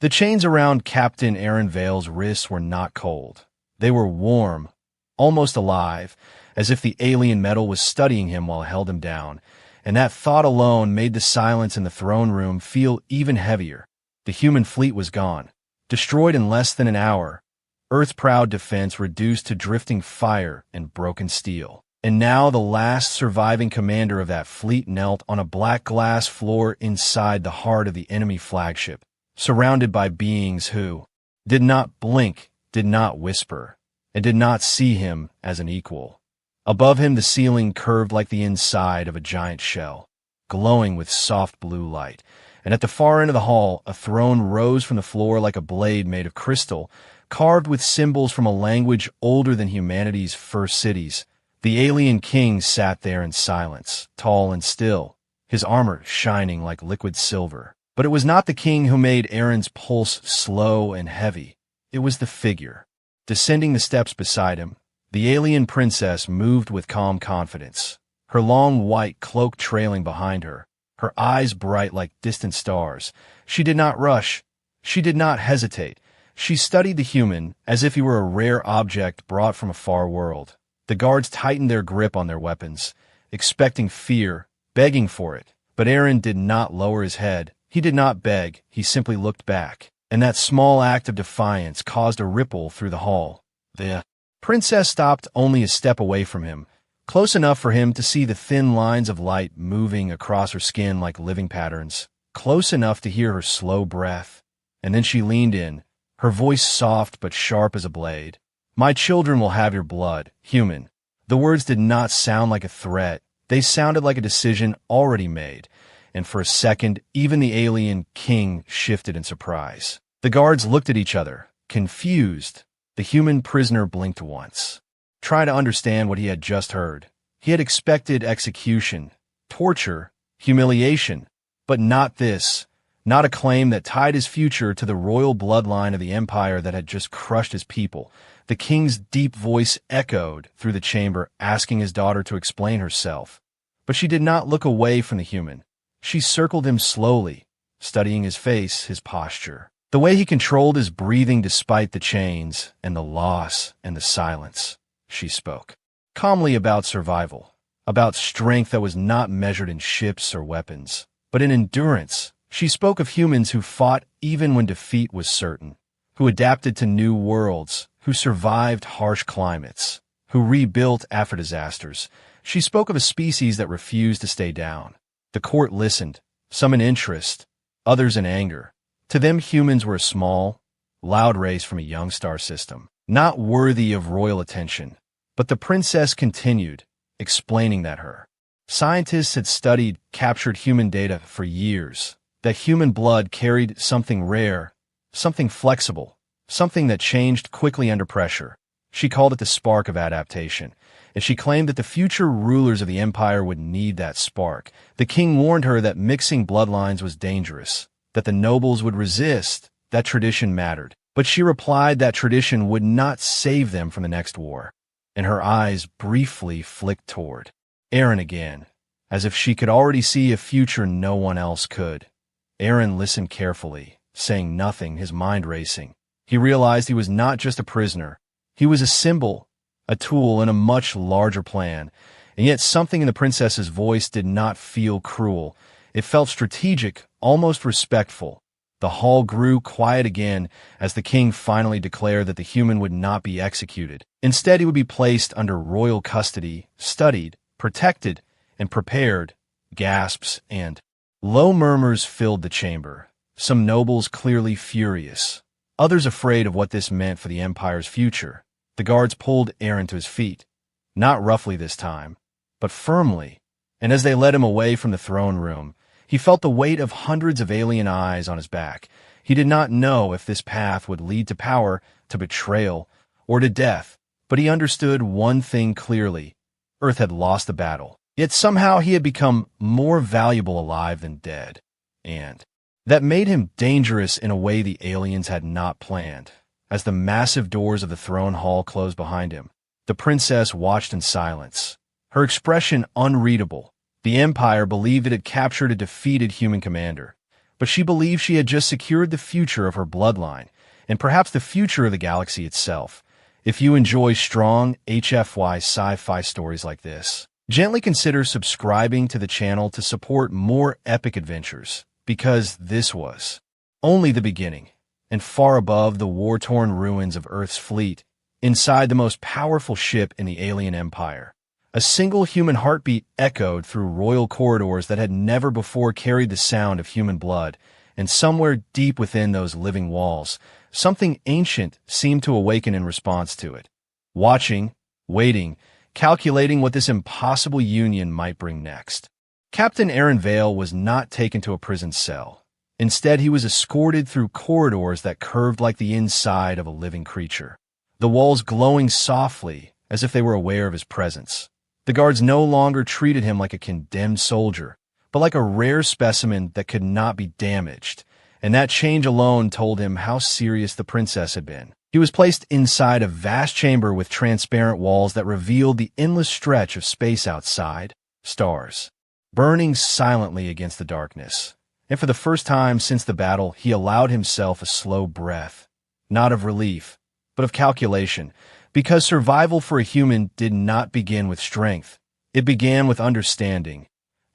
The chains around Captain Aaron Vale's wrists were not cold. They were warm, almost alive, as if the alien metal was studying him while it held him down, and that thought alone made the silence in the throne room feel even heavier. The human fleet was gone, destroyed in less than an hour, Earth's proud defense reduced to drifting fire and broken steel. And now the last surviving commander of that fleet knelt on a black glass floor inside the heart of the enemy flagship, surrounded by beings who did not blink, did not whisper, and did not see him as an equal. Above him the ceiling curved like the inside of a giant shell, glowing with soft blue light, and at the far end of the hall a throne rose from the floor like a blade made of crystal, carved with symbols from a language older than humanity's first cities. The alien king sat there in silence, tall and still, his armor shining like liquid silver. But it was not the king who made Aaron's pulse slow and heavy. It was the figure. Descending the steps beside him, the alien princess moved with calm confidence, her long white cloak trailing behind her, her eyes bright like distant stars. She did not rush. She did not hesitate. She studied the human as if he were a rare object brought from a far world. The guards tightened their grip on their weapons, expecting fear, begging for it. But Aaron did not lower his head. He did not beg, he simply looked back, and that small act of defiance caused a ripple through the hall. The princess stopped only a step away from him, close enough for him to see the thin lines of light moving across her skin like living patterns, close enough to hear her slow breath. And then she leaned in, her voice soft but sharp as a blade. "My children will have your blood, human." The words did not sound like a threat. They sounded like a decision already made, and for a second, even the alien king shifted in surprise. The guards looked at each other, confused. The human prisoner blinked once, trying to understand what he had just heard. He had expected execution, torture, humiliation, but not this. Not a claim that tied his future to the royal bloodline of the empire that had just crushed his people. The king's deep voice echoed through the chamber, asking his daughter to explain herself. But she did not look away from the human. She circled him slowly, studying his face, his posture, the way he controlled his breathing despite the chains and the loss and the silence. She spoke calmly about survival, about strength that was not measured in ships or weapons, but in endurance. She spoke of humans who fought even when defeat was certain, who adapted to new worlds, who survived harsh climates, who rebuilt after disasters. She spoke of a species that refused to stay down. The court listened, some in interest, others in anger. To them, humans were a small, loud race from a young star system, not worthy of royal attention. But the princess continued, explaining that her scientists had studied, captured human data for years, that human blood carried something rare, something flexible, something that changed quickly under pressure. She called it the spark of adaptation, and she claimed that the future rulers of the empire would need that spark. The king warned her that mixing bloodlines was dangerous, that the nobles would resist, that tradition mattered. But she replied that tradition would not save them from the next war, and her eyes briefly flicked toward Aaron again, as if she could already see a future no one else could. Aaron listened carefully, saying nothing, his mind racing. He realized he was not just a prisoner. He was a symbol, a tool in a much larger plan, and yet something in the princess's voice did not feel cruel. It felt strategic, almost respectful. The hall grew quiet again as the king finally declared that the human would not be executed. Instead, he would be placed under royal custody, studied, protected, and prepared. Gasps and low murmurs filled the chamber, some nobles clearly furious, others afraid of what this meant for the empire's future. The guards pulled Aaron to his feet, not roughly this time, but firmly, and as they led him away from the throne room, he felt the weight of hundreds of alien eyes on his back. He did not know if this path would lead to power, to betrayal, or to death, but he understood one thing clearly. Earth had lost the battle, yet somehow he had become more valuable alive than dead, and that made him dangerous in a way the aliens had not planned. As the massive doors of the throne hall closed behind him, the princess watched in silence, her expression unreadable. The empire believed it had captured a defeated human commander, but she believed she had just secured the future of her bloodline, and perhaps the future of the galaxy itself. If you enjoy strong HFY sci-fi stories like this, gently consider subscribing to the channel to support more epic adventures, because this was only the beginning, and far above the war-torn ruins of Earth's fleet, inside the most powerful ship in the alien empire, a single human heartbeat echoed through royal corridors that had never before carried the sound of human blood, and somewhere deep within those living walls, something ancient seemed to awaken in response to it. Watching, waiting, calculating what this impossible union might bring next. Captain Aaron Vale was not taken to a prison cell. Instead, he was escorted through corridors that curved like the inside of a living creature, the walls glowing softly as if they were aware of his presence. The guards no longer treated him like a condemned soldier, but like a rare specimen that could not be damaged, and that change alone told him how serious the princess had been. He was placed inside a vast chamber with transparent walls that revealed the endless stretch of space outside, stars burning silently against the darkness. And for the first time since the battle, he allowed himself a slow breath, not of relief, but of calculation, because survival for a human did not begin with strength. It began with understanding.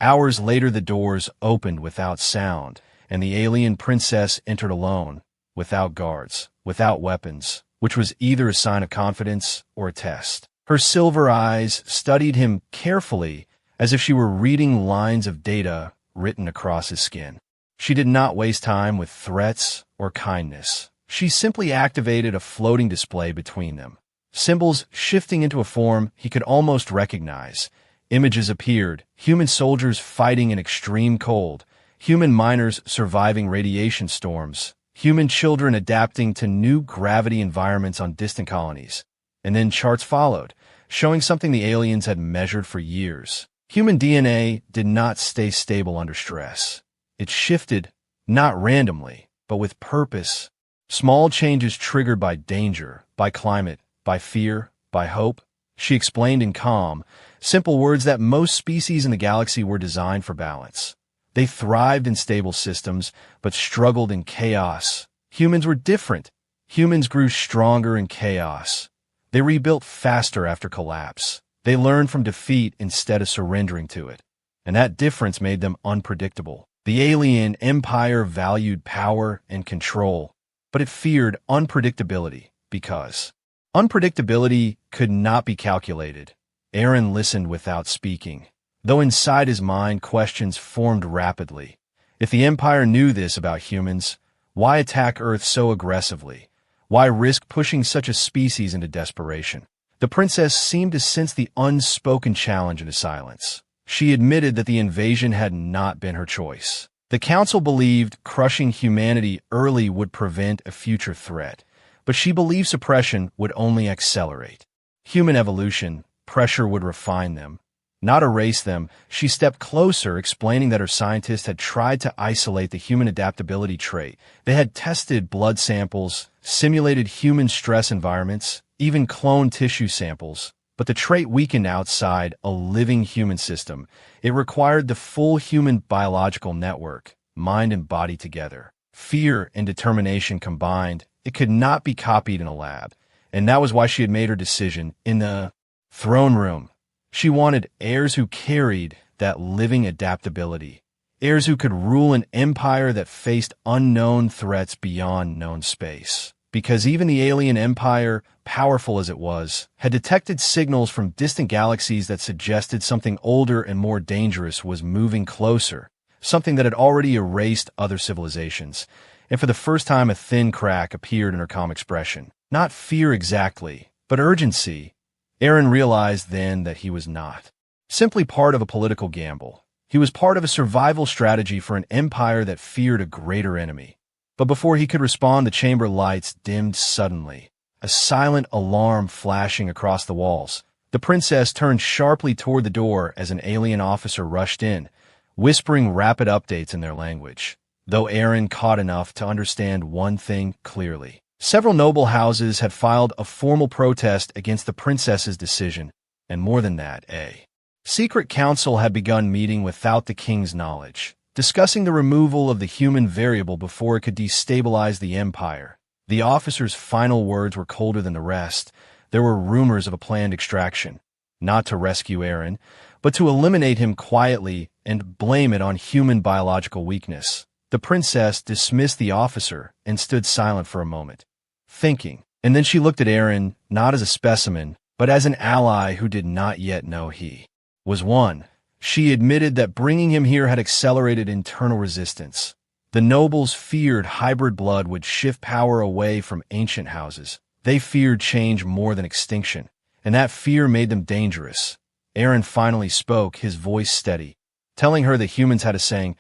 Hours later, the doors opened without sound, and the alien princess entered alone, without guards, without weapons, which was either a sign of confidence or a test. Her silver eyes studied him carefully, as if she were reading lines of data written across his skin. She did not waste time with threats or kindness. She simply activated a floating display between them. Symbols shifting into a form he could almost recognize. Images appeared, human soldiers fighting in extreme cold, human miners surviving radiation storms, human children adapting to new gravity environments on distant colonies. And then charts followed, showing something the aliens had measured for years. Human DNA did not stay stable under stress. It shifted, not randomly, but with purpose. Small changes triggered by danger, by climate, by fear, by hope. She explained in calm, simple words that most species in the galaxy were designed for balance. They thrived in stable systems, but struggled in chaos. Humans were different. Humans grew stronger in chaos. They rebuilt faster after collapse. They learned from defeat instead of surrendering to it. And that difference made them unpredictable. The alien empire valued power and control, but it feared unpredictability because unpredictability could not be calculated. Aaron listened without speaking, though inside his mind questions formed rapidly. If the Empire knew this about humans, why attack Earth so aggressively? Why risk pushing such a species into desperation? The princess seemed to sense the unspoken challenge in his silence. She admitted that the invasion had not been her choice. The Council believed crushing humanity early would prevent a future threat, but she believed suppression would only accelerate human evolution. Pressure would refine them, not erase them. She stepped closer, explaining that her scientists had tried to isolate the human adaptability trait. They had tested blood samples, simulated human stress environments, even cloned tissue samples, but the trait weakened outside a living human system. It required the full human biological network, mind and body together. Fear and determination combined. It could not be copied in a lab, and that was why she had made her decision in the throne room. She wanted heirs who carried that living adaptability, heirs who could rule an empire that faced unknown threats beyond known space. Because even the alien empire, powerful as it was, had detected signals from distant galaxies that suggested something older and more dangerous was moving closer, something that had already erased other civilizations. And for the first time, a thin crack appeared in her calm expression. Not fear exactly, but urgency. Aaron realized then that he was not simply part of a political gamble. He was part of a survival strategy for an empire that feared a greater enemy. But before he could respond, the chamber lights dimmed suddenly, a silent alarm flashing across the walls. The princess turned sharply toward the door as an alien officer rushed in, whispering rapid updates in their language, though Aaron caught enough to understand one thing clearly. Several noble houses had filed a formal protest against the princess's decision, and more than that, a secret council had begun meeting without the king's knowledge, discussing the removal of the human variable before it could destabilize the Empire. The officer's final words were colder than the rest. There were rumors of a planned extraction, not to rescue Aaron, but to eliminate him quietly and blame it on human biological weakness. The princess dismissed the officer and stood silent for a moment, thinking. And then she looked at Aaron, not as a specimen, but as an ally who did not yet know he was one. She admitted that bringing him here had accelerated internal resistance. The nobles feared hybrid blood would shift power away from ancient houses. They feared change more than extinction, and that fear made them dangerous. Aaron finally spoke, his voice steady, telling her that humans had a saying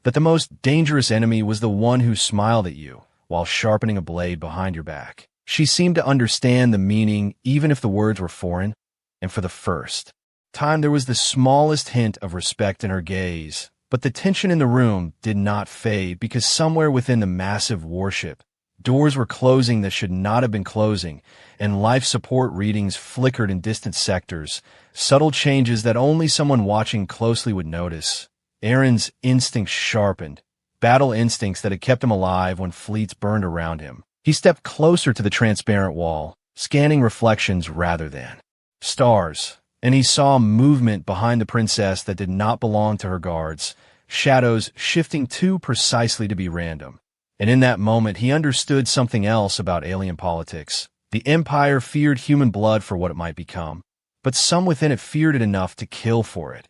that the most dangerous enemy was the one who smiled at you while sharpening a blade behind your back. She seemed to understand the meaning even if the words were foreign, and for the first time there was the smallest hint of respect in her gaze. But the tension in the room did not fade because somewhere within the massive warship, doors were closing that should not have been closing, and life support readings flickered in distant sectors, subtle changes that only someone watching closely would notice. Aaron's instincts sharpened, battle instincts that had kept him alive when fleets burned around him. He stepped closer to the transparent wall, scanning reflections rather than stars, and he saw movement behind the princess that did not belong to her guards, shadows shifting too precisely to be random. And in that moment, he understood something else about alien politics. The Empire feared human blood for what it might become, but some within it feared it enough to kill for it.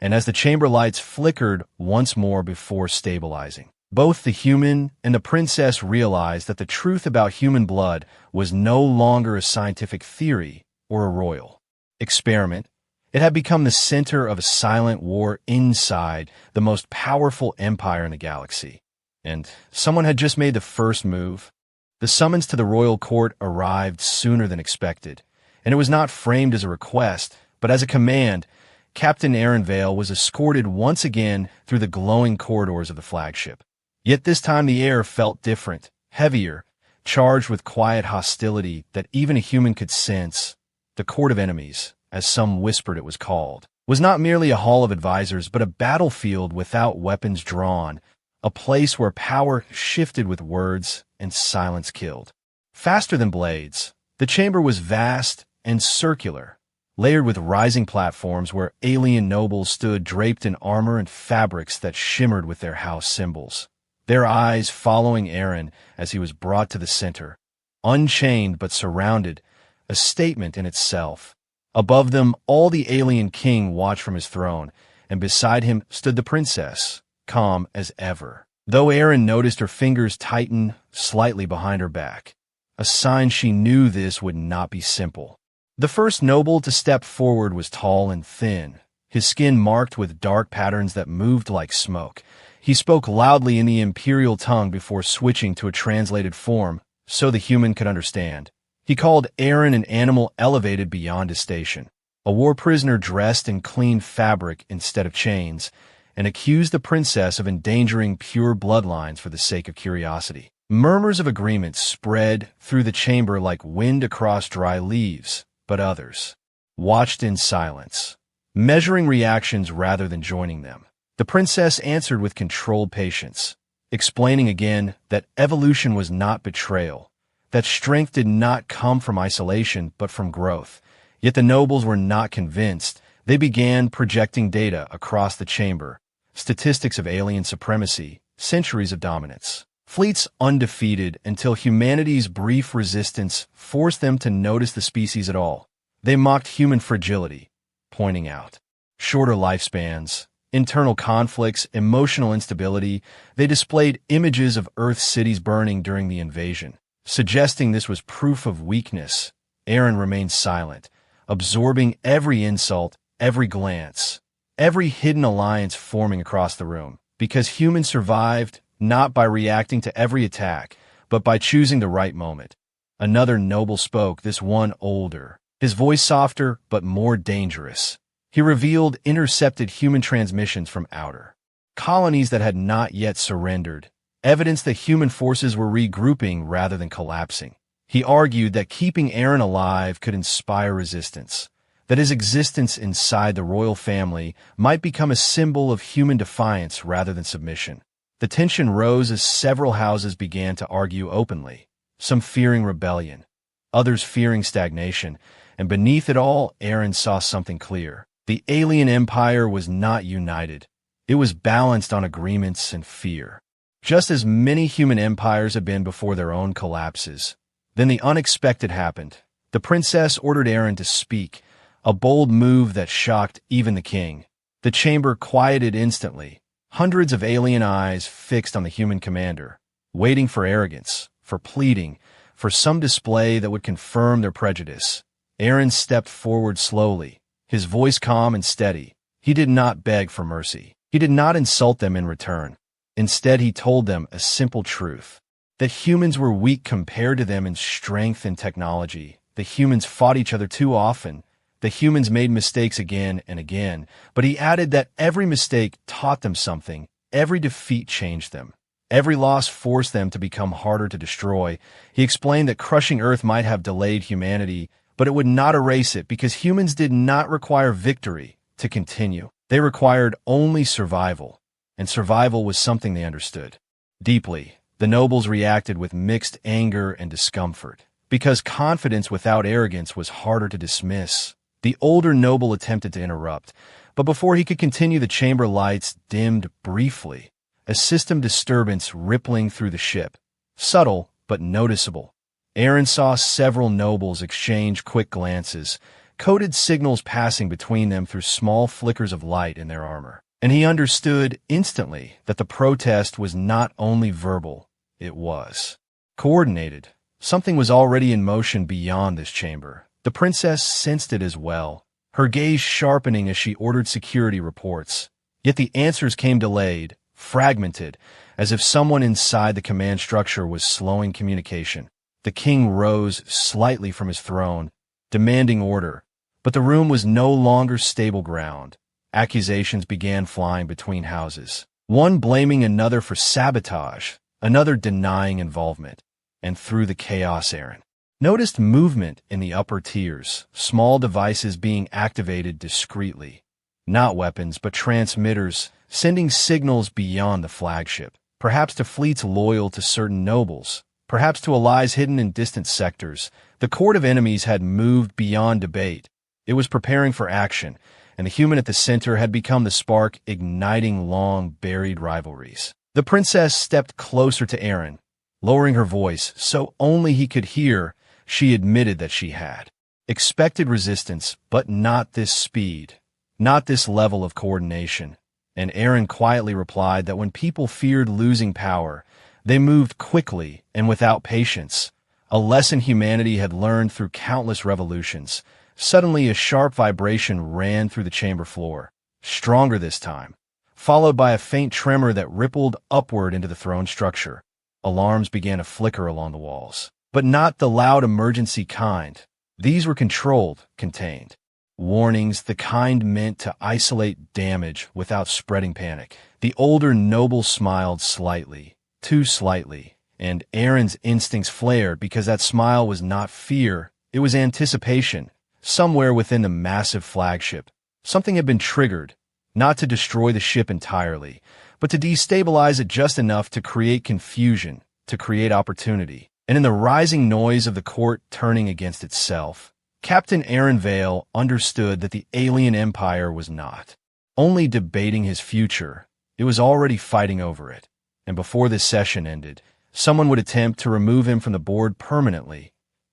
And as the chamber lights flickered once more before stabilizing, both the human and the princess realized that the truth about human blood was no longer a scientific theory or a royal experiment. It had become the center of a silent war inside the most powerful empire in the galaxy. And someone had just made the first move. The summons to the royal court arrived sooner than expected, and it was not framed as a request, but as a command. Captain Aaron Vale was escorted once again through the glowing corridors of the flagship. Yet this time the air felt different, heavier, charged with quiet hostility that even a human could sense. The Court of Enemies, as some whispered it was called, was not merely a hall of advisors, but a battlefield without weapons drawn, a place where power shifted with words and silence killed. Faster than blades, the chamber was vast and circular, layered with rising platforms where alien nobles stood draped in armor and fabrics that shimmered with their house symbols, their eyes following Aaron as he was brought to the center, unchained but surrounded, a statement in itself. Above them, all the alien king watched from his throne, and beside him stood the princess, calm as ever, though Aaron noticed her fingers tighten slightly behind her back, a sign she knew this would not be simple. The first noble to step forward was tall and thin, his skin marked with dark patterns that moved like smoke. He spoke loudly in the imperial tongue before switching to a translated form so the human could understand. He called Aaron an animal elevated beyond his station, a war prisoner dressed in clean fabric instead of chains, and accused the princess of endangering pure bloodlines for the sake of curiosity. Murmurs of agreement spread through the chamber like wind across dry leaves, but others watched in silence, measuring reactions rather than joining them. The princess answered with controlled patience, explaining again that evolution was not betrayal, that strength did not come from isolation but from growth. Yet the nobles were not convinced. They began projecting data across the chamber, statistics of alien supremacy, centuries of dominance, fleets undefeated until humanity's brief resistance forced them to notice the species at all. They mocked human fragility, pointing out shorter lifespans, internal conflicts, emotional instability. They displayed images of Earth cities burning during the invasion, suggesting this was proof of weakness. Aaron remained silent, absorbing every insult, every glance, every hidden alliance forming across the room, because humans survived not by reacting to every attack, but by choosing the right moment. Another noble spoke, this one older, his voice softer but more dangerous. He revealed intercepted human transmissions from outer colonies that had not yet surrendered, evidence that human forces were regrouping rather than collapsing. He argued that keeping Aaron alive could inspire resistance, that his existence inside the royal family might become a symbol of human defiance rather than submission. The tension rose as several houses began to argue openly, some fearing rebellion, others fearing stagnation, and beneath it all, Aaron saw something clear. The alien empire was not united. It was balanced on agreements and fear. Just as many human empires have been before their own collapses. Then the unexpected happened. The princess ordered Aaron to speak, a bold move that shocked even the king. The chamber quieted instantly, hundreds of alien eyes fixed on the human commander, waiting for arrogance, for pleading, for some display that would confirm their prejudice. Aaron stepped forward slowly, his voice calm and steady. He did not beg for mercy. He did not insult them in return. Instead, he told them a simple truth, that humans were weak compared to them in strength and technology. The humans fought each other too often. The humans made mistakes again and again. But he added that every mistake taught them something. Every defeat changed them. Every loss forced them to become harder to destroy. He explained that crushing Earth might have delayed humanity, but it would not erase it because humans did not require victory to continue. They required only survival. And survival was something they understood. Deeply, the nobles reacted with mixed anger and discomfort, because confidence without arrogance was harder to dismiss. The older noble attempted to interrupt, but before he could continue, the chamber lights dimmed briefly, a system disturbance rippling through the ship, subtle but noticeable. Aaron saw several nobles exchange quick glances, coded signals passing between them through small flickers of light in their armor. And he understood instantly that the protest was not only verbal, it was coordinated. Something was already in motion beyond this chamber. The princess sensed it as well, her gaze sharpening as she ordered security reports. Yet the answers came delayed, fragmented, as if someone inside the command structure was slowing communication. The king rose slightly from his throne, demanding order, but the room was no longer stable ground. Accusations began flying between houses, one blaming another for sabotage, another denying involvement. And through the chaos, Aaron noticed movement in the upper tiers, small devices being activated discreetly. Not weapons, but transmitters, sending signals beyond the flagship, perhaps to fleets loyal to certain nobles, perhaps to allies hidden in distant sectors. The court of enemies had moved beyond debate. It was preparing for action, and the human at the center had become the spark igniting long-buried rivalries. The princess stepped closer to Aaron, lowering her voice so only he could hear. She admitted that she had expected resistance, but not this speed, not this level of coordination. And Aaron quietly replied that when people feared losing power, they moved quickly and without patience, a lesson humanity had learned through countless revolutions. Suddenly, a sharp vibration ran through the chamber floor, stronger this time, followed by a faint tremor that rippled upward into the throne structure. Alarms began to flicker along the walls, but not the loud emergency kind. These were controlled, contained. Warnings, the kind meant to isolate damage without spreading panic. The older noble smiled slightly, too slightly, and Aaron's instincts flared because that smile was not fear, it was anticipation. Somewhere within the massive flagship, something had been triggered, not to destroy the ship entirely, but to destabilize it just enough to create confusion, to create opportunity. And in the rising noise of the court turning against itself, Captain Aaron Vale understood that the alien empire was not only debating his future, it was already fighting over it. And before this session ended, someone would attempt to remove him from the board permanently,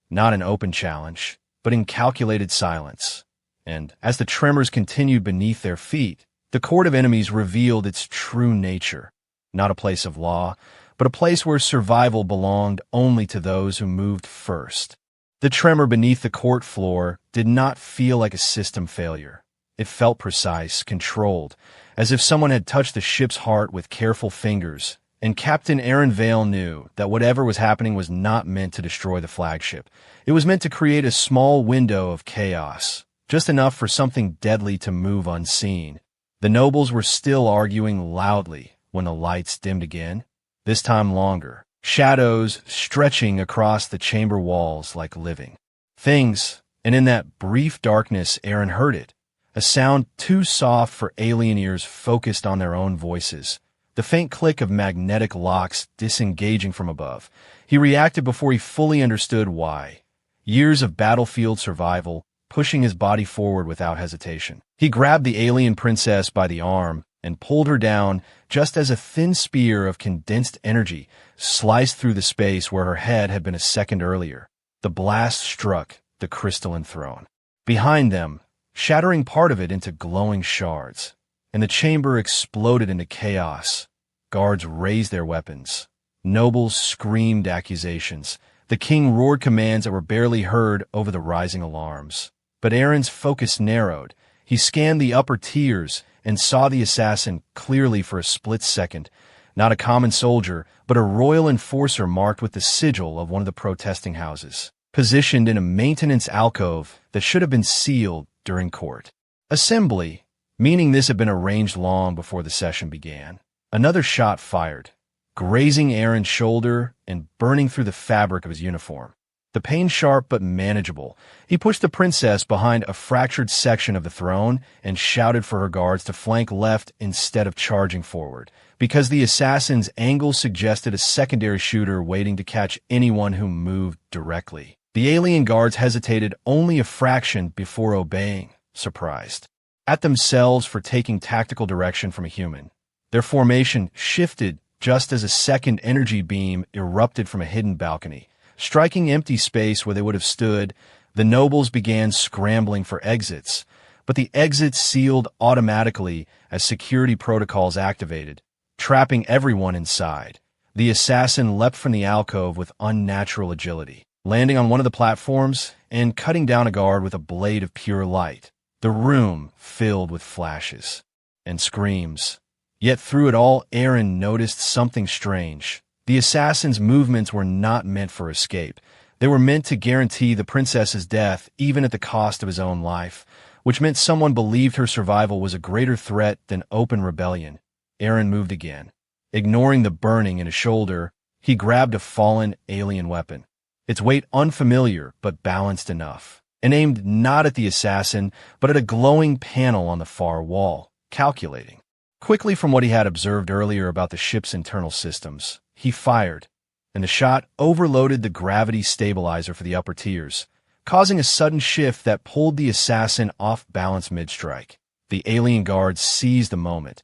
not an open challenge, but in calculated silence. And as the tremors continued beneath their feet, the court of enemies revealed its true nature, not a place of law, but a place where survival belonged only to those who moved first. The tremor beneath the court floor did not feel like a system failure. It felt precise, controlled, as if someone had touched the ship's heart with careful fingers. And Captain Aaron Vale knew that whatever was happening was not meant to destroy the flagship. It was meant to create a small window of chaos, just enough for something deadly to move unseen. The nobles were still arguing loudly when the lights dimmed again, this time longer, shadows stretching across the chamber walls like living things. And in that brief darkness, Aaron heard it. A sound too soft for alien ears focused on their own voices. The faint click of magnetic locks disengaging from above. He reacted before he fully understood why. Years of battlefield survival, pushing his body forward without hesitation. He grabbed the alien princess by the arm and pulled her down just as a thin spear of condensed energy sliced through the space where her head had been a second earlier. The blast struck the crystalline throne. Behind them, shattering part of it into glowing shards, and the chamber exploded into chaos. Guards raised their weapons. Nobles screamed accusations. The king roared commands that were barely heard over the rising alarms. But Aaron's focus narrowed. He scanned the upper tiers and saw the assassin clearly for a split second. Not a common soldier, but a royal enforcer marked with the sigil of one of the protesting houses, positioned in a maintenance alcove that should have been sealed during court. Assembly, meaning this had been arranged long before the session began. Another shot fired, grazing Aaron's shoulder and burning through the fabric of his uniform. The pain sharp but manageable. He pushed the princess behind a fractured section of the throne and shouted for her guards to flank left instead of charging forward, because the assassin's angle suggested a secondary shooter waiting to catch anyone who moved directly. The alien guards hesitated only a fraction before obeying, surprised at themselves for taking tactical direction from a human. Their formation shifted just as a second energy beam erupted from a hidden balcony. Striking empty space where they would have stood, the nobles began scrambling for exits, but the exits sealed automatically as security protocols activated, trapping everyone inside. The assassin leapt from the alcove with unnatural agility, landing on one of the platforms and cutting down a guard with a blade of pure light. The room filled with flashes and screams. Yet through it all, Aaron noticed something strange. The assassin's movements were not meant for escape. They were meant to guarantee the princess's death, even at the cost of his own life, which meant someone believed her survival was a greater threat than open rebellion. Aaron moved again. Ignoring the burning in his shoulder, he grabbed a fallen alien weapon, its weight unfamiliar but balanced enough, and aimed not at the assassin, but at a glowing panel on the far wall, calculating. Quickly from what he had observed earlier about the ship's internal systems, he fired, and the shot overloaded the gravity stabilizer for the upper tiers, causing a sudden shift that pulled the assassin off balance mid-strike. The alien guards seized the moment,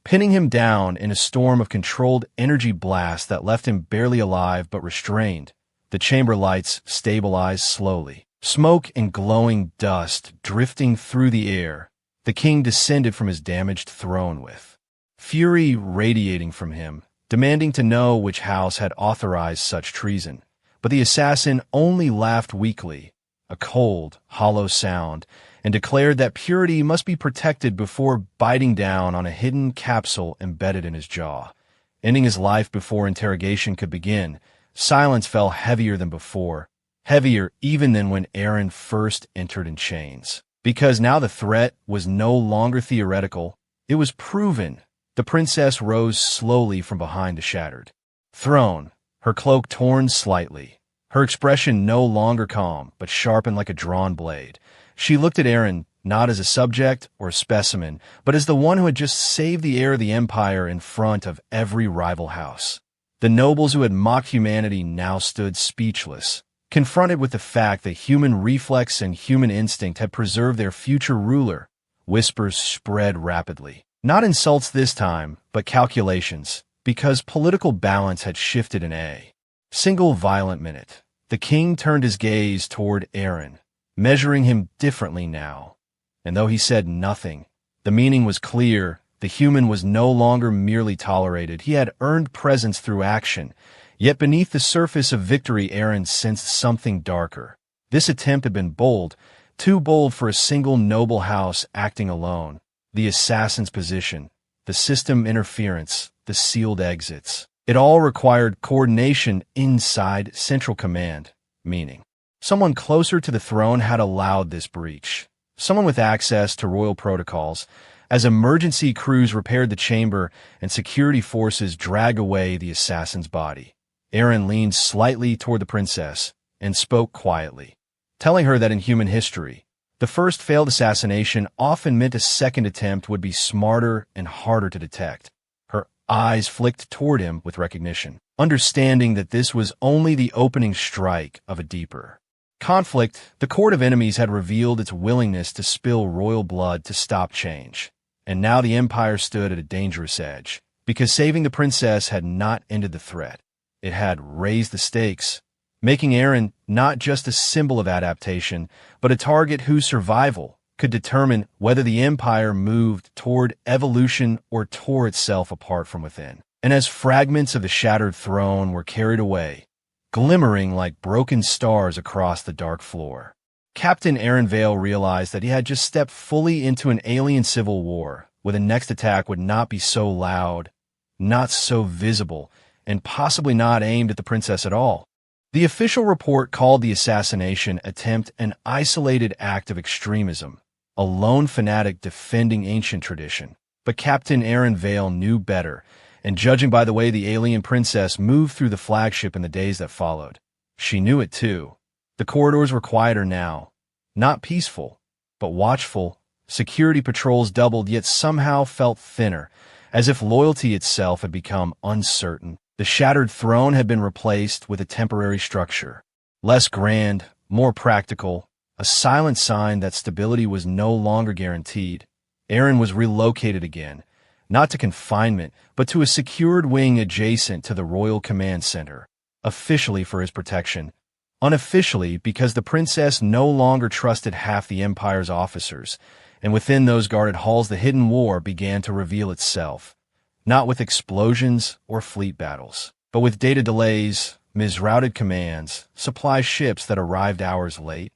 pinning him down in a storm of controlled energy blasts that left him barely alive but restrained. The chamber lights stabilized slowly, smoke and glowing dust drifting through the air. The king descended from his damaged throne with fury radiating from him, demanding to know which house had authorized such treason. But the assassin only laughed weakly, a cold, hollow sound, and declared that purity must be protected before biting down on a hidden capsule embedded in his jaw. Ending his life before interrogation could begin, silence fell heavier than before, heavier even than when Aaron first entered in chains. Because now the threat was no longer theoretical, it was proven. The princess rose slowly from behind the shattered throne, her cloak torn slightly, her expression no longer calm, but sharpened like a drawn blade. She looked at Aaron not as a subject or a specimen, but as the one who had just saved the heir of the empire in front of every rival house. The nobles who had mocked humanity now stood speechless, confronted with the fact that human reflex and human instinct had preserved their future ruler. Whispers spread rapidly. Not insults this time, but calculations, because political balance had shifted in a single violent minute. The king turned his gaze toward Aaron, measuring him differently now. And though he said nothing, the meaning was clear. The human was no longer merely tolerated. He had earned presence through action. Yet beneath the surface of victory, Aaron sensed something darker. This attempt had been bold, too bold for a single noble house acting alone. The assassin's position, the system interference, the sealed exits. It all required coordination inside Central Command, meaning someone closer to the throne had allowed this breach. Someone with access to royal protocols. As emergency crews repaired the chamber and security forces dragged away the assassin's body, Aaron leaned slightly toward the princess and spoke quietly. telling her that in human history, the first failed assassination often meant a second attempt would be smarter and harder to detect. Her eyes flicked toward him with recognition, understanding that this was only the opening strike of a deeper conflict. The court of enemies had revealed its willingness to spill royal blood to stop change, and now the Empire stood at a dangerous edge, because saving the princess had not ended the threat. It had raised the stakes, making Aaron not just a symbol of adaptation, but a target whose survival could determine whether the Empire moved toward evolution or tore itself apart from within. And as fragments of the shattered throne were carried away, glimmering like broken stars across the dark floor, Captain Aaron Vale realized that he had just stepped fully into an alien civil war, where the next attack would not be so loud, not so visible, and possibly not aimed at the princess at all. The official report called the assassination attempt an isolated act of extremism, a lone fanatic defending ancient tradition. But Captain Aaron Vale knew better, and judging by the way the alien princess moved through the flagship in the days that followed, she knew it too. The corridors were quieter now, not peaceful, but watchful. Security patrols doubled, yet somehow felt thinner, as if loyalty itself had become uncertain. The shattered throne had been replaced with a temporary structure, less grand, more practical, a silent sign that stability was no longer guaranteed. Aaron was relocated again, not to confinement, but to a secured wing adjacent to the Royal Command Center, officially for his protection, unofficially because the princess no longer trusted half the Empire's officers, and within those guarded halls the hidden war began to reveal itself, not with explosions or fleet battles, but with data delays, misrouted commands, supply ships that arrived hours late,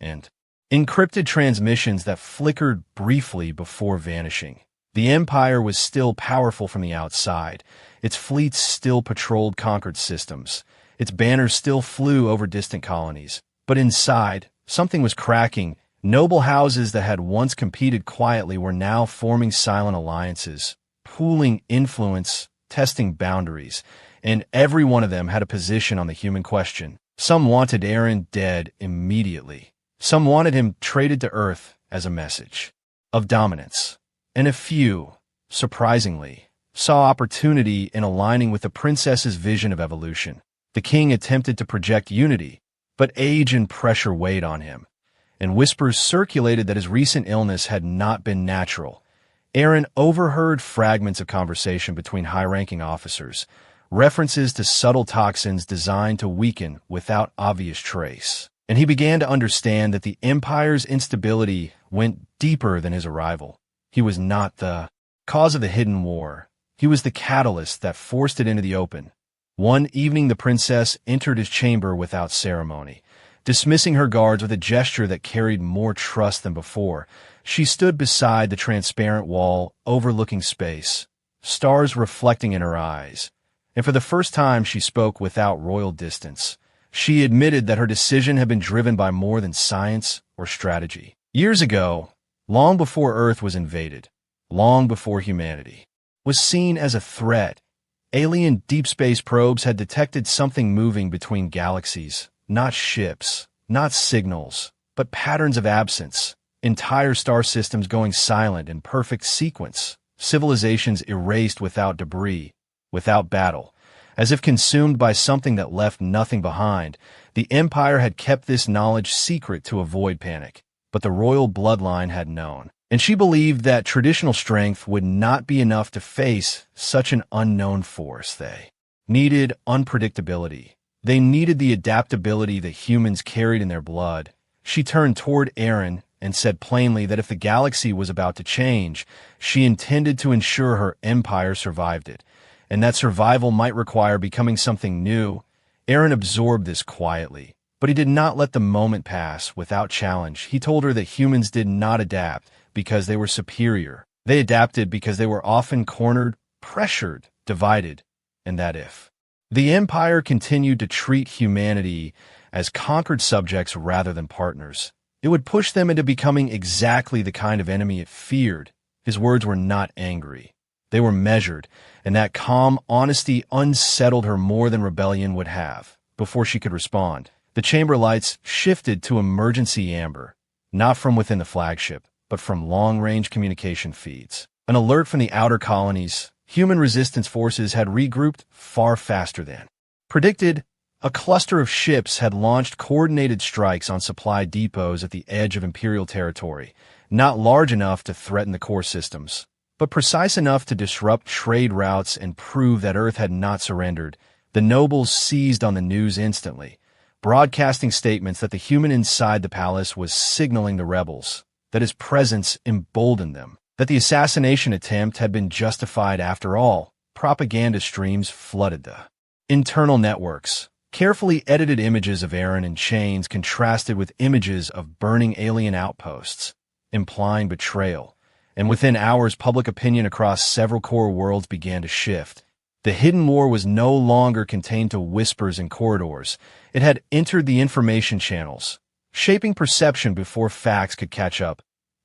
and encrypted transmissions that flickered briefly before vanishing. The Empire was still powerful from the outside. Its fleets still patrolled conquered systems. Its banners still flew over distant colonies. But inside, something was cracking. Noble houses that had once competed quietly were now forming silent alliances, pooling influence, testing boundaries, and every one of them had a position on the human question. Some wanted Aaron dead immediately. Some wanted him traded to Earth as a message of dominance. And a few, surprisingly, saw opportunity in aligning with the princess's vision of evolution. The king attempted to project unity, but age and pressure weighed on him, and whispers circulated that his recent illness had not been natural. Aaron overheard fragments of conversation between high-ranking officers, references to subtle toxins designed to weaken without obvious trace. And he began to understand that the Empire's instability went deeper than his arrival. He was not the cause of the hidden war. He was the catalyst that forced it into the open. One evening the princess entered his chamber without ceremony, dismissing her guards with a gesture that carried more trust than before. She stood beside the transparent wall overlooking space, stars reflecting in her eyes, and for the first time she spoke without royal distance. She admitted that her decision had been driven by more than science or strategy. Years ago, long before Earth was invaded, long before humanity was seen as a threat, alien deep space probes had detected something moving between galaxies, not ships, not signals, but patterns of absence, entire star systems going silent in perfect sequence, civilizations erased without debris, without battle, as if consumed by something that left nothing behind. The Empire had kept this knowledge secret to avoid panic, but the royal bloodline had known, and she believed that traditional strength would not be enough to face such an unknown force. They needed unpredictability. They needed the adaptability that humans carried in their blood. She turned toward Aaron and said plainly that if the galaxy was about to change, she intended to ensure her empire survived it, and that survival might require becoming something new. Aaron absorbed this quietly, but he did not let the moment pass without challenge. He told her that humans did not adapt because they were superior. They adapted because they were often cornered, pressured, divided, and that if the Empire continued to treat humanity as conquered subjects rather than partners, it would push them into becoming exactly the kind of enemy it feared. His words were not angry. They were measured, and that calm honesty unsettled her more than rebellion would have. Before she could respond, The chamber lights shifted to emergency amber, not from within the flagship, but from long-range communication feeds. An alert from the outer colonies, human resistance forces had regrouped far faster than predicted. A cluster of ships had launched coordinated strikes on supply depots at the edge of Imperial territory, not large enough to threaten the core systems, but precise enough to disrupt trade routes and prove that Earth had not surrendered. The nobles seized on the news instantly, broadcasting statements that the human inside the palace was signaling the rebels, that his presence emboldened them, that the assassination attempt had been justified after all. Propaganda streams flooded the internal networks. Carefully edited images of Aaron in chains contrasted with images of burning alien outposts, implying betrayal, and within hours public opinion across several core worlds began to shift. The hidden war was no longer contained to whispers in corridors. It had entered the information channels, shaping perception before facts could catch up.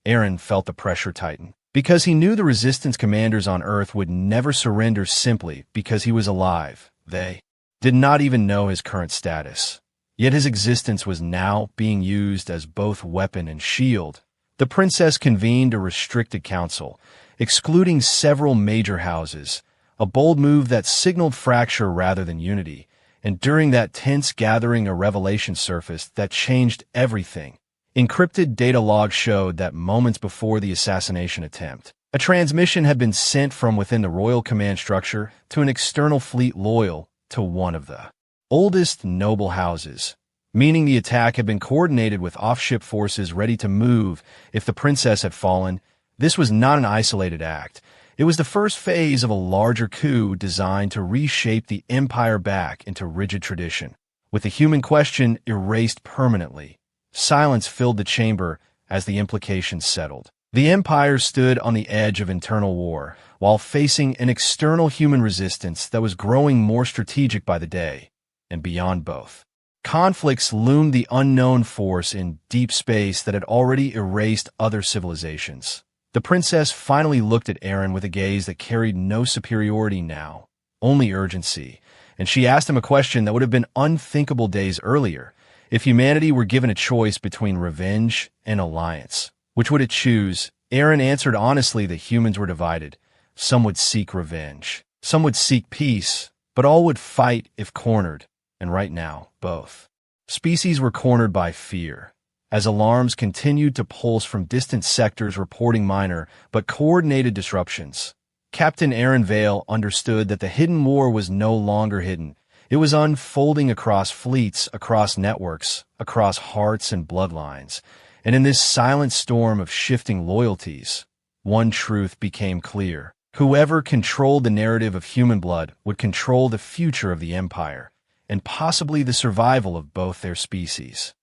Aaron felt the pressure tighten, because he knew the resistance commanders on Earth would never surrender simply because he was alive. They did not even know his current status. Yet his existence was now being used as both weapon and shield. The princess convened a restricted council, excluding several major houses, a bold move that signaled fracture rather than unity, and during that tense gathering a revelation surfaced that changed everything. Encrypted data logs showed that moments before the assassination attempt, a transmission had been sent from within the royal command structure to an external fleet loyal to one of the oldest noble houses, meaning the attack had been coordinated with off-ship forces ready to move if the princess had fallen. This was not an isolated act. It was the first phase of a larger coup designed to reshape the empire back into rigid tradition. With the human question erased permanently, silence filled the chamber as the implications settled. The empire stood on the edge of internal war, while facing an external human resistance that was growing more strategic by the day. And beyond both conflicts loomed the unknown force in deep space that had already erased other civilizations. The princess finally looked at Aaron with a gaze that carried no superiority now, only urgency, and she asked him a question that would have been unthinkable days earlier. If humanity were given a choice between revenge and alliance, which would it choose? Aaron answered honestly that humans were divided. Some would seek revenge, some would seek peace, but all would fight if cornered, and right now, both species were cornered by fear. As alarms continued to pulse from distant sectors reporting minor but coordinated disruptions, Captain Aaron Vale understood that the hidden war was no longer hidden. It was unfolding across fleets, across networks, across hearts and bloodlines. And in this silent storm of shifting loyalties, one truth became clear. Whoever controlled the narrative of human blood would control the future of the Empire, and possibly the survival of both their species.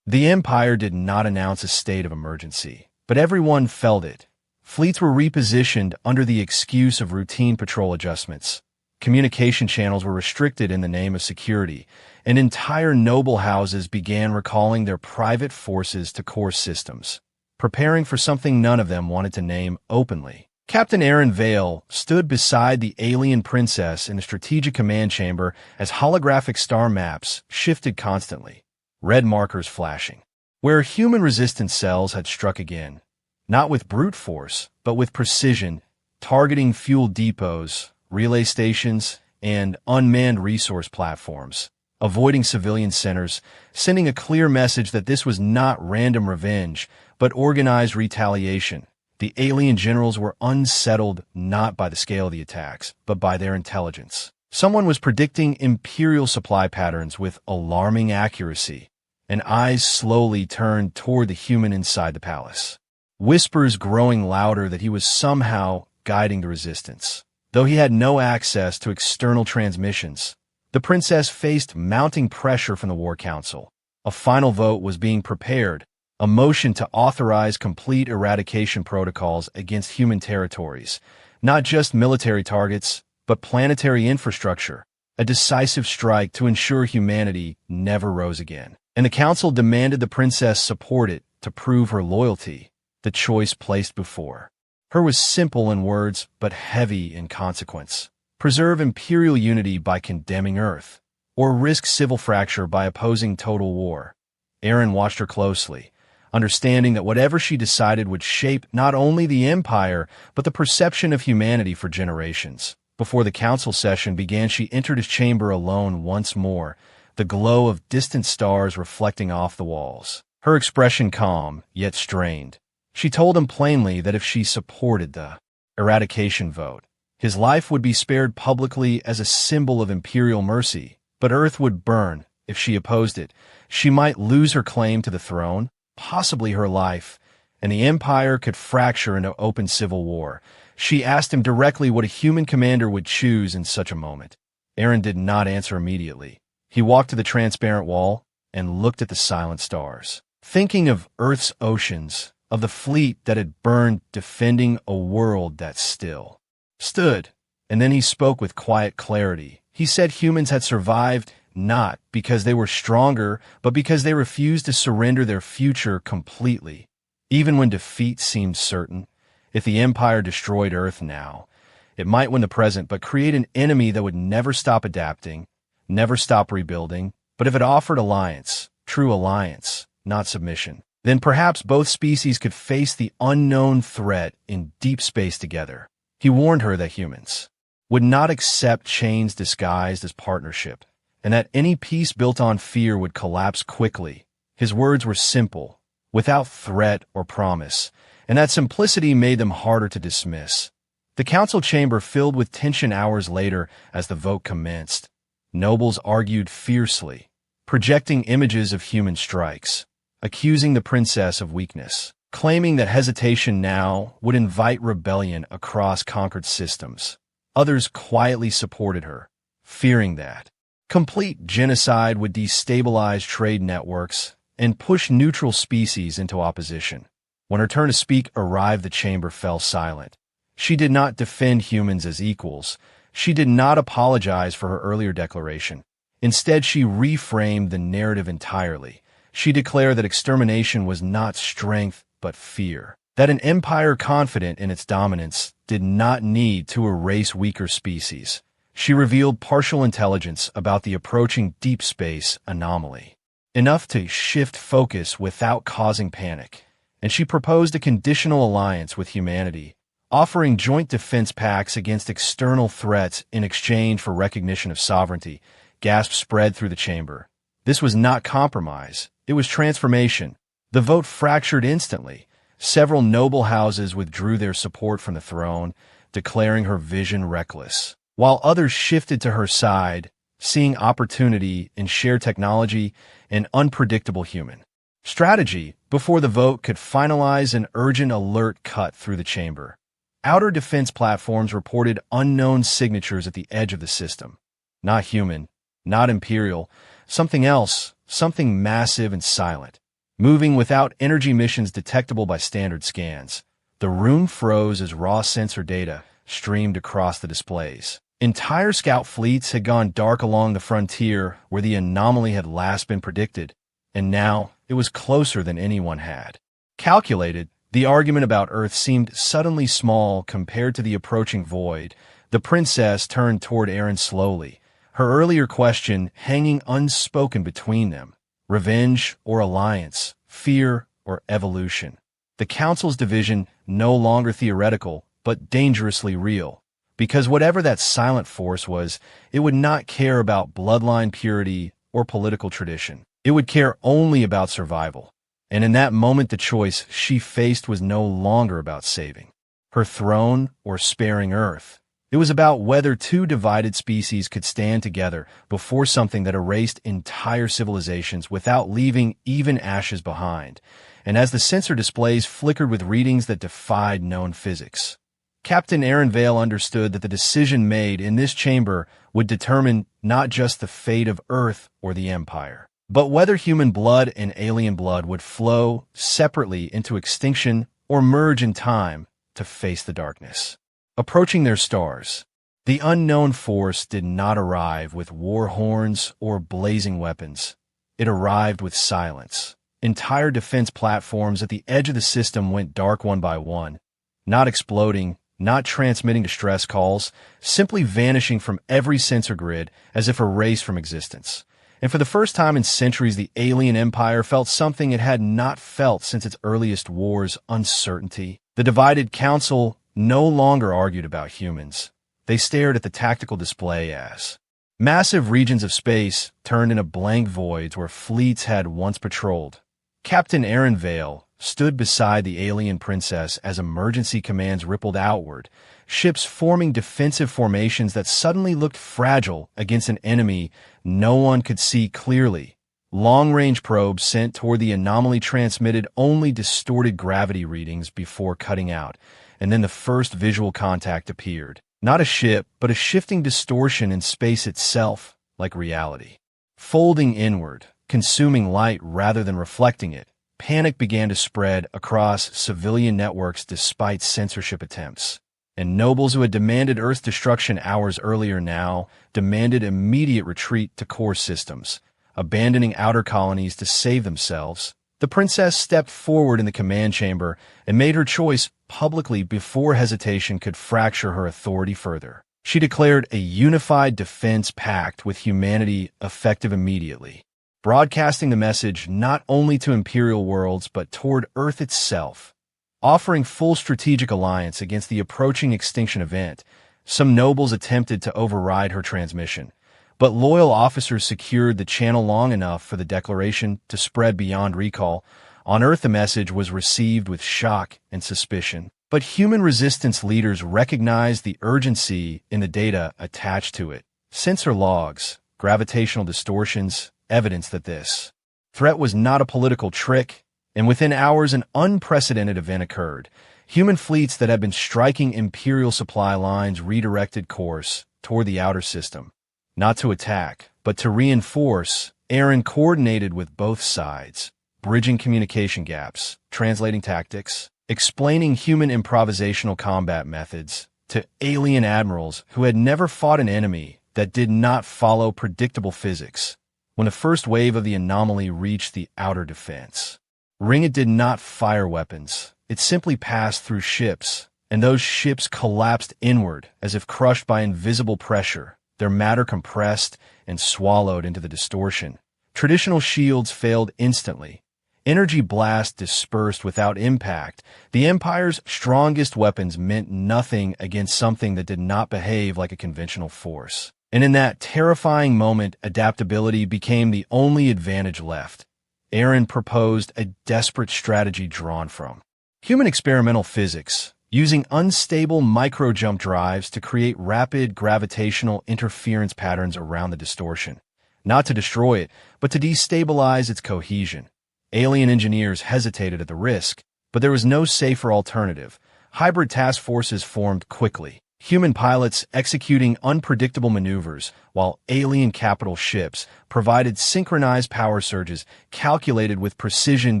The Empire did not announce a state of emergency, but everyone felt it. Fleets were repositioned under the excuse of routine patrol adjustments. Communication channels were restricted in the name of security, and entire noble houses began recalling their private forces to core systems, preparing for something none of them wanted to name openly. Captain Aaron Vale stood beside the alien princess in the strategic command chamber as holographic star maps shifted constantly, red markers flashing, where human resistance cells had struck again, not with brute force, but with precision, targeting fuel depots, relay stations, and unmanned resource platforms, avoiding civilian centers, sending a clear message that this was not random revenge, but organized retaliation. The alien generals were unsettled not by the scale of the attacks, but by their intelligence. Someone was predicting Imperial supply patterns with alarming accuracy, and eyes slowly turned toward the human inside the palace. Whispers growing louder that he was somehow guiding the resistance. Though he had no access to external transmissions, the princess faced mounting pressure from the War Council. A final vote was being prepared, a motion to authorize complete eradication protocols against human territories, not just military targets, but planetary infrastructure, a decisive strike to ensure humanity never rose again. And the council demanded the princess support it to prove her loyalty. The choice placed before her was simple in words, but heavy in consequence. Preserve imperial unity by condemning Earth, or risk civil fracture by opposing total war. Aaron watched her closely, understanding that whatever she decided would shape not only the empire, but the perception of humanity for generations. Before the council session began, she entered his chamber alone once more, the glow of distant stars reflecting off the walls. Her expression calm, yet strained. She told him plainly that if she supported the eradication vote, his life would be spared publicly as a symbol of imperial mercy, but Earth would burn. If she opposed it, she might lose her claim to the throne, possibly her life, and the empire could fracture into open civil war. She asked him directly what a human commander would choose in such a moment. Aaron did not answer immediately. He walked to the transparent wall and looked at the silent stars, thinking of Earth's oceans, of the fleet that had burned defending a world that still stood. And then he spoke with quiet clarity. He said humans had survived not because they were stronger, but because they refused to surrender their future completely. Even when defeat seemed certain, if the Empire destroyed Earth now, it might win the present, but create an enemy that would never stop adapting, never stop rebuilding. But if it offered alliance, true alliance, not submission, then perhaps both species could face the unknown threat in deep space together. He warned her that humans would not accept chains disguised as partnership, and that any peace built on fear would collapse quickly. His words were simple, without threat or promise, and that simplicity made them harder to dismiss. The council chamber filled with tension hours later as the vote commenced. Nobles argued fiercely, projecting images of human strikes, accusing the princess of weakness, claiming that hesitation now would invite rebellion across conquered systems. Others quietly supported her, fearing that complete genocide would destabilize trade networks and push neutral species into opposition. When her turn to speak arrived, the chamber fell silent. She did not defend humans as equals. She did not apologize for her earlier declaration. Instead, she reframed the narrative entirely. She declared that extermination was not strength but fear, that an empire confident in its dominance did not need to erase weaker species. She revealed partial intelligence about the approaching deep space anomaly, enough to shift focus without causing panic. And she proposed a conditional alliance with humanity, offering joint defense pacts against external threats in exchange for recognition of sovereignty. Gasps spread through the chamber. This was not compromise. It was transformation. The vote fractured instantly. Several noble houses withdrew their support from the throne, declaring her vision reckless, while others shifted to her side, seeing opportunity in shared technology and unpredictable human strategy. Before the vote could finalize, an urgent alert cut through the chamber. Outer defense platforms reported unknown signatures at the edge of the system. Not human, not imperial, something else, something massive and silent, moving without energy missions detectable by standard scans. The room froze as raw sensor data streamed across the displays. Entire scout fleets had gone dark along the frontier where the anomaly had last been predicted, and now it was closer than anyone had calculated. The argument about Earth seemed suddenly small compared to the approaching void. The princess turned toward Aaron slowly, her earlier question hanging unspoken between them. Revenge or alliance, fear or evolution. The council's division no longer theoretical, but dangerously real. Because whatever that silent force was, it would not care about bloodline purity or political tradition. It would care only about survival. And in that moment, the choice she faced was no longer about saving her throne or sparing Earth. It was about whether two divided species could stand together before something that erased entire civilizations without leaving even ashes behind. And as the sensor displays flickered with readings that defied known physics, Captain Aaron Vale understood that the decision made in this chamber would determine not just the fate of Earth or the Empire, but whether human blood and alien blood would flow separately into extinction or merge in time to face the darkness. Approaching their stars, the unknown force did not arrive with war horns or blazing weapons. It arrived with silence. Entire defense platforms at the edge of the system went dark one by one, not exploding, not transmitting distress calls, simply vanishing from every sensor grid as if erased from existence. And for the first time in centuries, the alien empire felt something it had not felt since its earliest wars: uncertainty. The divided council no longer argued about humans. They stared at the tactical display as massive regions of space turned into blank voids where fleets had once patrolled. Captain Aaron Vale stood beside the alien princess as emergency commands rippled outward, ships forming defensive formations that suddenly looked fragile against an enemy no one could see clearly. Long-range probes sent toward the anomaly transmitted only distorted gravity readings before cutting out, and then the first visual contact appeared. Not a ship, but a shifting distortion in space itself, like reality. Folding inward, consuming light rather than reflecting it, panic began to spread across civilian networks despite censorship attempts. And nobles who had demanded Earth's destruction hours earlier now demanded immediate retreat to core systems, abandoning outer colonies to save themselves. The princess stepped forward in the command chamber and made her choice publicly before hesitation could fracture her authority further. She declared a unified defense pact with humanity effective immediately, broadcasting the message not only to Imperial worlds but toward Earth itself. Offering full strategic alliance against the approaching extinction event, some nobles attempted to override her transmission, but loyal officers secured the channel long enough for the declaration to spread beyond recall. On Earth, the message was received with shock and suspicion, but human resistance leaders recognized the urgency in the data attached to it. Sensor logs, gravitational distortions, evidence that this threat was not a political trick, and within hours an unprecedented event occurred. Human fleets that had been striking Imperial supply lines redirected course toward the outer system. Not to attack, but to reinforce. Aaron coordinated with both sides, bridging communication gaps, translating tactics, explaining human improvisational combat methods to alien admirals who had never fought an enemy that did not follow predictable physics. When the first wave of the anomaly reached the outer defense ring, it did not fire weapons. It simply passed through ships, and those ships collapsed inward as if crushed by invisible pressure, their matter compressed and swallowed into the distortion. Traditional shields failed instantly. Energy blast dispersed without impact. The Empire's strongest weapons meant nothing against something that did not behave like a conventional force. And in that terrifying moment, adaptability became the only advantage left. Aaron proposed a desperate strategy drawn from human experimental physics, using unstable micro-jump drives to create rapid gravitational interference patterns around the distortion. Not to destroy it, but to destabilize its cohesion. Alien engineers hesitated at the risk, but there was no safer alternative. Hybrid task forces formed quickly, human pilots executing unpredictable maneuvers, while alien capital ships provided synchronized power surges calculated with precision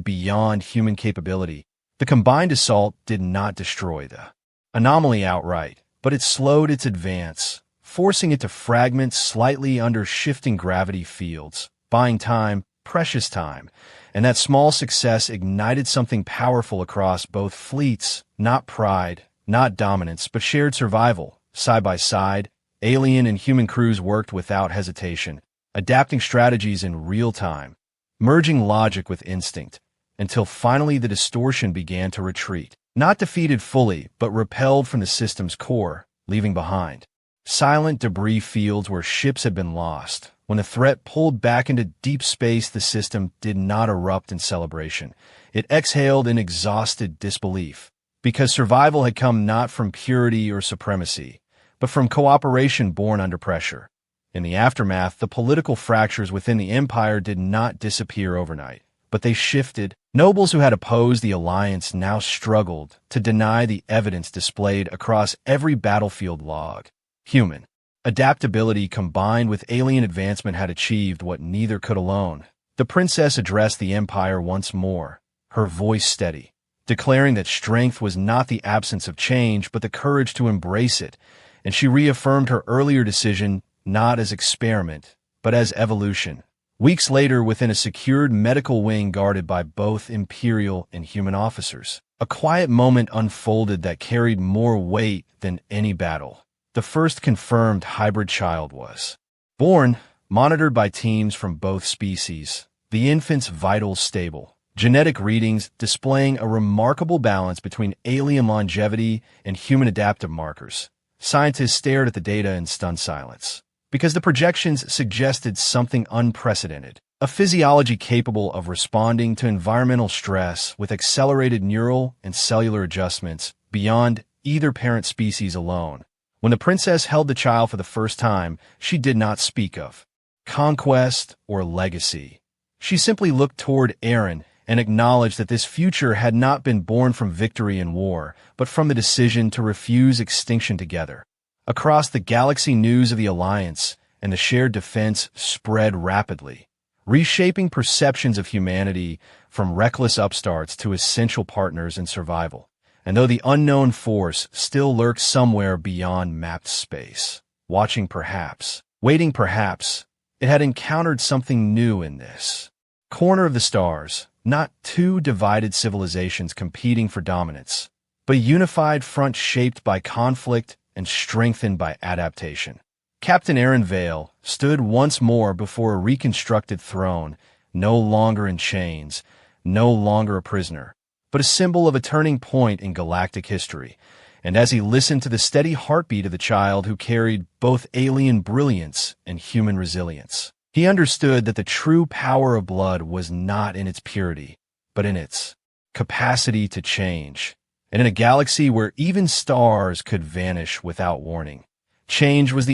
beyond human capability. The combined assault did not destroy the anomaly outright, but it slowed its advance, forcing it to fragment slightly under shifting gravity fields, buying time, precious time. And that small success ignited something powerful across both fleets, not pride, not dominance, but shared survival. Side by side, alien and human crews worked without hesitation, adapting strategies in real time, merging logic with instinct, until finally the distortion began to retreat. Not defeated fully, but repelled from the system's core, leaving behind silent debris fields where ships had been lost. When the threat pulled back into deep space, the system did not erupt in celebration. It exhaled in exhausted disbelief, because survival had come not from purity or supremacy, but from cooperation born under pressure. In the aftermath, the political fractures within the Empire did not disappear overnight, but they shifted. Nobles who had opposed the alliance now struggled to deny the evidence displayed across every battlefield log. Human adaptability combined with alien advancement had achieved what neither could alone. The princess addressed the Empire once more, her voice steady, declaring that strength was not the absence of change but the courage to embrace it, and she reaffirmed her earlier decision not as experiment, but as evolution. Weeks later, within a secured medical wing guarded by both Imperial and human officers, a quiet moment unfolded that carried more weight than any battle. The first confirmed hybrid child was born, monitored by teams from both species, the infant's vitals stable, genetic readings displaying a remarkable balance between alien longevity and human adaptive markers. Scientists stared at the data in stunned silence, because the projections suggested something unprecedented, a physiology capable of responding to environmental stress with accelerated neural and cellular adjustments beyond either parent species alone. When the princess held the child for the first time, she did not speak of conquest or legacy. She simply looked toward Aaron and acknowledged that this future had not been born from victory in war, but from the decision to refuse extinction together. Across the galaxy, news of the Alliance and the shared defense spread rapidly, reshaping perceptions of humanity from reckless upstarts to essential partners in survival. And though the unknown force still lurks somewhere beyond mapped space, watching perhaps, waiting perhaps, it had encountered something new in this corner of the stars, not two divided civilizations competing for dominance, but a unified front shaped by conflict and strengthened by adaptation. Captain Aaron Vale stood once more before a reconstructed throne, no longer in chains, no longer a prisoner, but a symbol of a turning point in galactic history. And as he listened to the steady heartbeat of the child who carried both alien brilliance and human resilience, he understood that the true power of blood was not in its purity, but in its capacity to change. And in a galaxy where even stars could vanish without warning, change was the